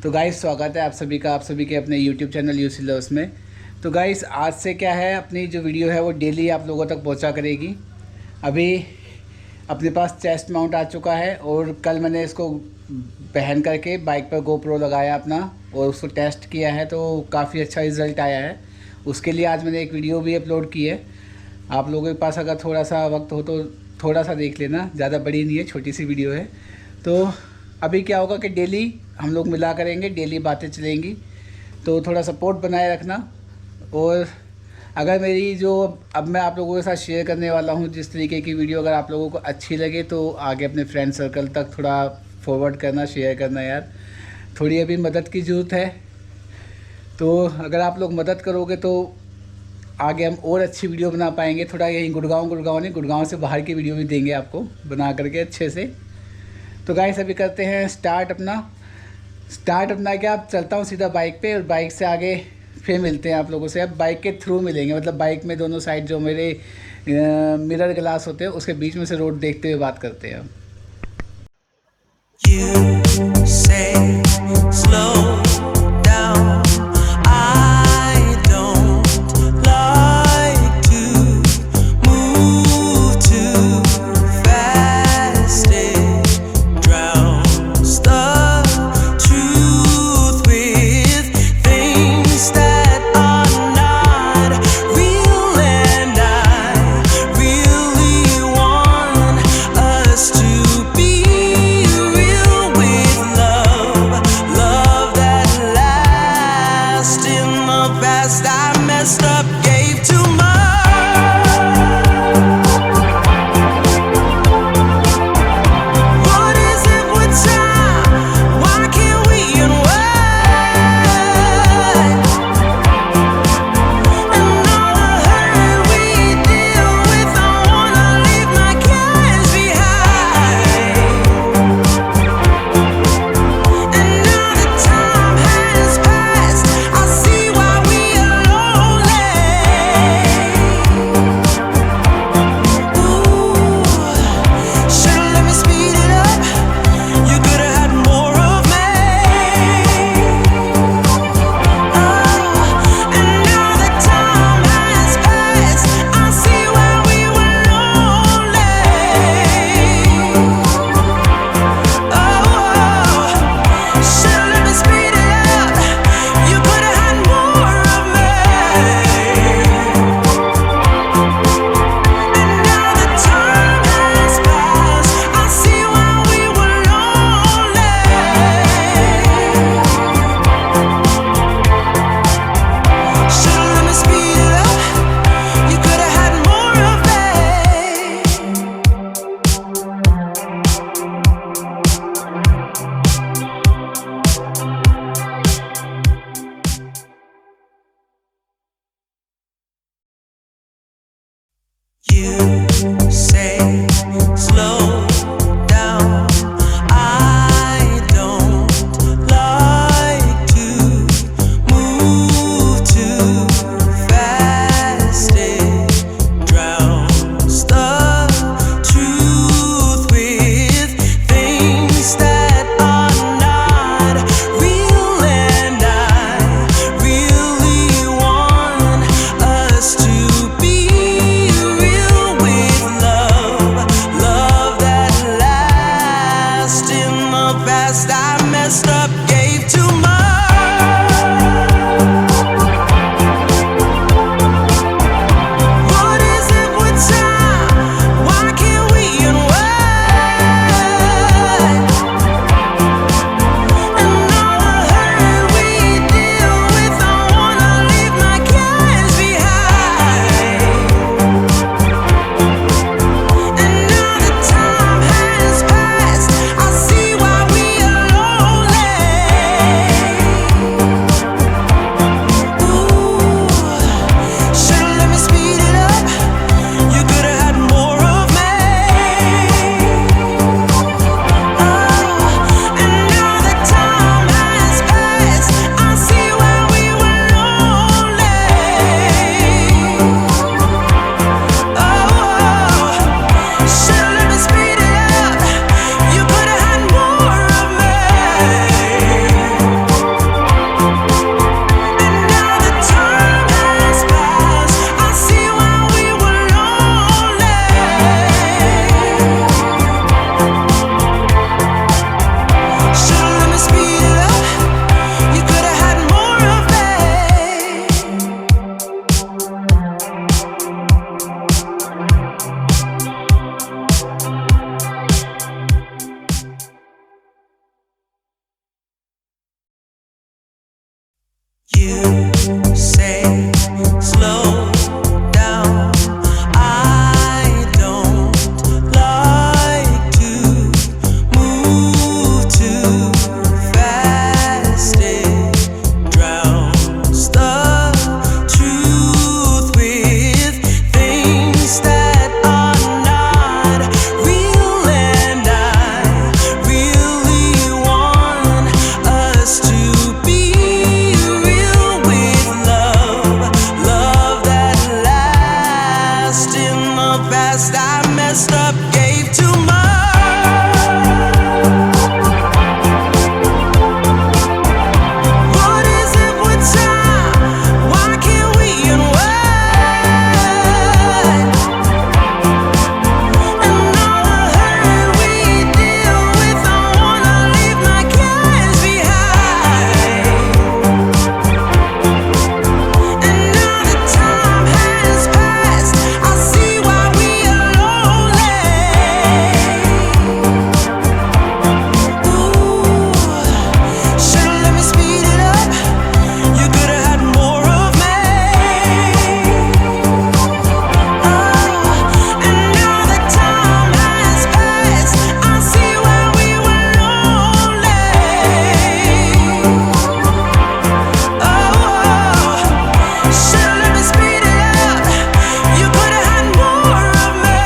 तो गाइस स्वागत है आप सभी का आप सभी के अपने YouTube चैनल यूक्लोव्स में। तो गाइस आज से क्या है, अपनी जो वीडियो है वो डेली आप लोगों तक पहुंचा करेगी। अभी अपने पास चेस्ट माउंट आ चुका है और कल मैंने इसको पहन करके बाइक पर GoPro लगाया अपना और उसको टेस्ट किया है, तो काफ़ी अच्छा रिज़ल्ट आया है। उसके लिए आज मैंने एक वीडियो भी अपलोड की है। आप लोगों के पास अगर थोड़ा सा वक्त हो तो थोड़ा सा देख लेना, ज़्यादा बड़ी नहीं है, छोटी सी वीडियो है। तो अभी क्या होगा कि डेली हम लोग मिला करेंगे, डेली बातें चलेंगी, तो थोड़ा सपोर्ट बनाए रखना। और अगर मेरी जो अब मैं आप लोगों के साथ शेयर करने वाला हूँ जिस तरीके की वीडियो, अगर आप लोगों को अच्छी लगे तो आगे अपने फ्रेंड सर्कल तक थोड़ा फॉरवर्ड करना, शेयर करना यार। थोड़ी अभी मदद की ज़रूरत है, तो अगर आप लोग मदद करोगे तो आगे हम और अच्छी वीडियो बना पाएंगे। थोड़ा यहीं गुड़गांव नहीं, गुड़गांव से बाहर की वीडियो भी देंगे आपको बना करके अच्छे से। तो गाइस अभी करते हैं स्टार्ट अपना क्या, अब चलता हूँ सीधा बाइक पे और बाइक से आगे फिर मिलते हैं आप लोगों से। अब बाइक के थ्रू मिलेंगे, मतलब बाइक में दोनों साइड जो मेरे मिरर ग्लास होते हैं उसके बीच में से रोड देखते हुए बात करते हैं। You say slow down, I don't like to move too fast, it drowns the truth with things that are not real, and I really want us to be real with love, love that lasts. In the past I messed up, gave too much. What is it with time? Why can't we unwind? And all the hurt we deal with, I wanna leave my cares behind. And now that time has passed, I see why we are lonely. Ooh, should've let me speed it up. You could've had more of me. And now that time has passed, I see why we were lonely. Should've let me speed it up. You could've had more of me. And now that time has passed, I see why we were lonely. Should've let me speed it up. You could've had more of me. You say slow down, I don't like to move too fast, it drowns the truth with things that are not real, and I really want us to be real with love, love that lasts. In the past I messed up, gave too much. What is it with time? Why can't we unwind? And all the hurt we deal with, I wanna leave my cares behind. And now that time has passed, I see why we are lonely. You say slow down. I don't like to move too fast. It drowns the truth with things that are not real, and I really want us to be real with love, love that lasts. In the past I messed up, gave too much. What is it with time? Why can't we unwind? And all the hurt we deal with, I wanna leave my cares behind. And now that time has passed, I see why we are lonely. Ooh, should've let me speed it up. You could've had more of me. And now that time has passed, I see why we were lonely. Should've let me speed it up. You could've had more of me.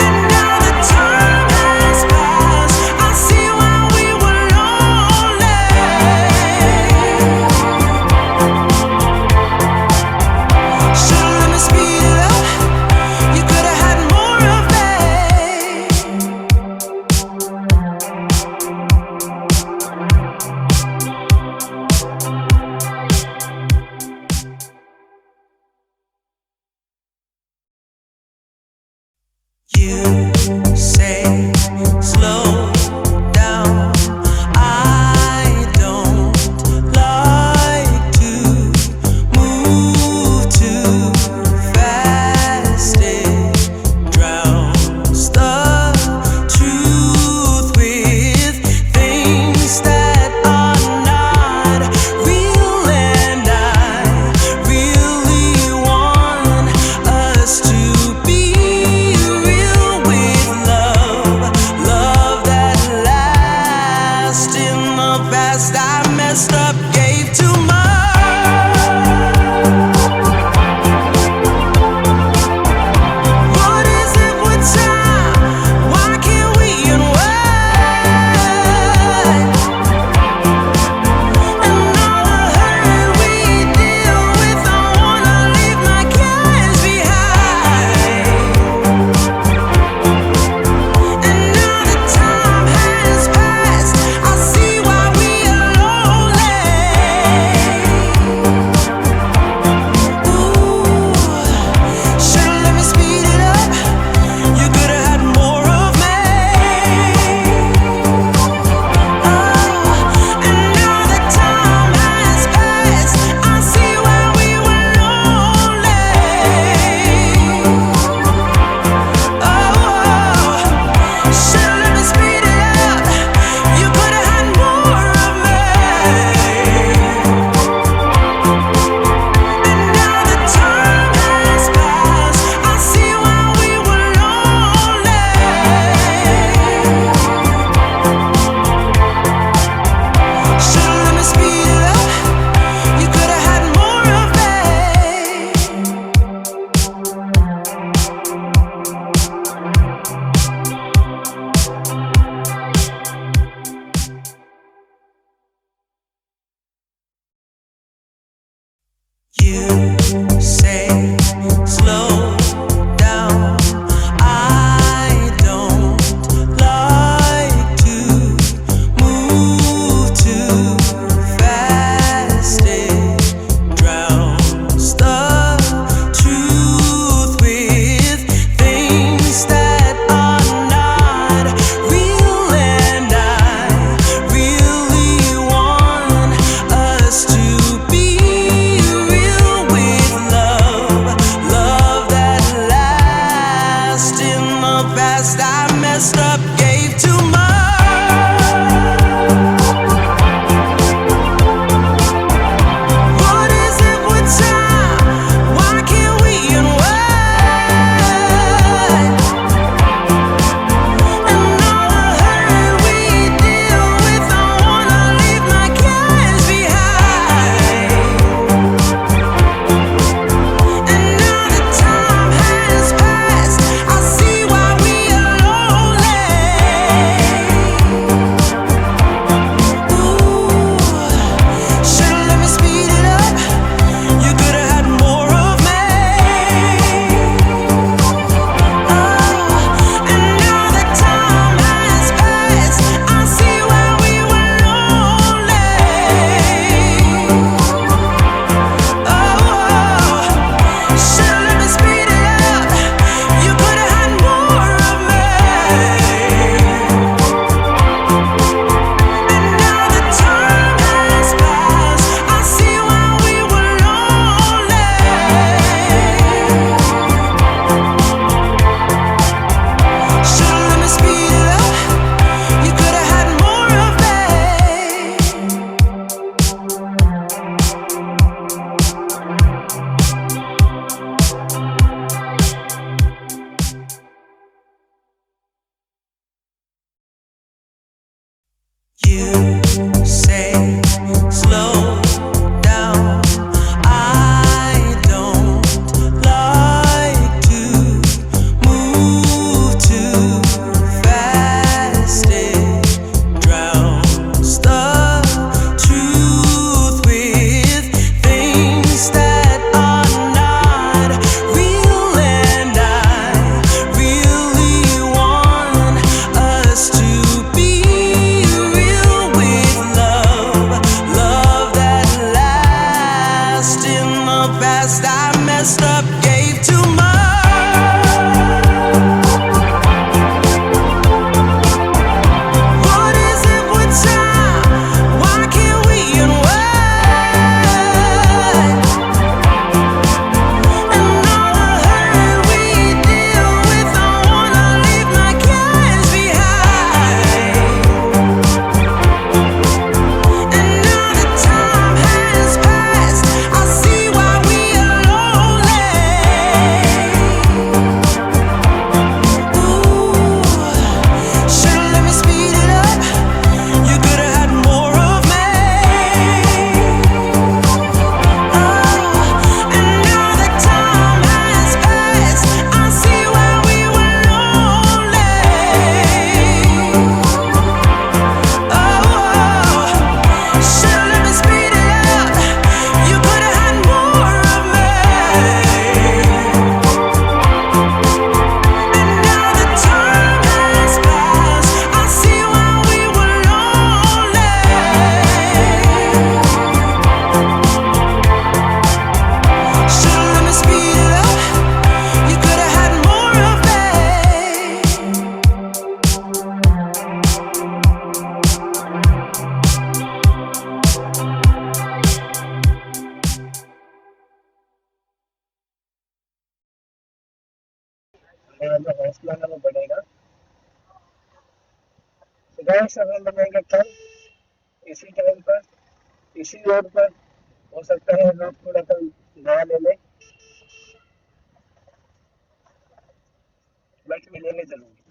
And now that time has passed, I see why we were lonely. Should've let me speed it up. You could've had more of me. You say slow down. I don't like to move too fast. It drowns the truth with things that are not real, and I really want us to be real with love, love that lasts. In the past I messed up, gave too much. What is it with time? Why can't we unwind? And all the hurt we deal with, I wanna leave my cares behind. And now that time has passed, I see why we are lonely. Ooh, should've let me speed it up. You could've had more of me. And now that time has passed, I see why we were lonely. Should've let me speed it up. You could've had more of me. And now that time has passed, I see why we were lonely. Should've let me speed it up. You could've had more of me. You say slow down. I don't like to move too fast. It drowns the truth with things that are not real, and I really want us to be real with love, love that lasts. In the past I messed up, gave too much. You say slow down. I don't like to move too fast. It drowns the truth with things that are not real, and I really want us to be real with love, love that lasts. In the past, I messed up, gave too much. What is it with time? Why can't we unwind? And all the hurt we deal with, I wanna leave my cares behind. And now that time has passed, I see why we are lonely. Ooh, should've let me speed it up. You could've had more of me. And now that time has passed, I see why we were lonely. Should've let me speed it up. You could've had more of me. And now that time has passed, I see why we were lonely. Should've let me speed it up. You could've had more of me. हमारा जो हौसला है वो बढ़ेगा। तो guys अब हम बनाएंगे कल इसी टाइम पर इसी रोड पर। हो सकता है लोग थोड़ा कल नया ले लें, बट मिलेंगे जरूर।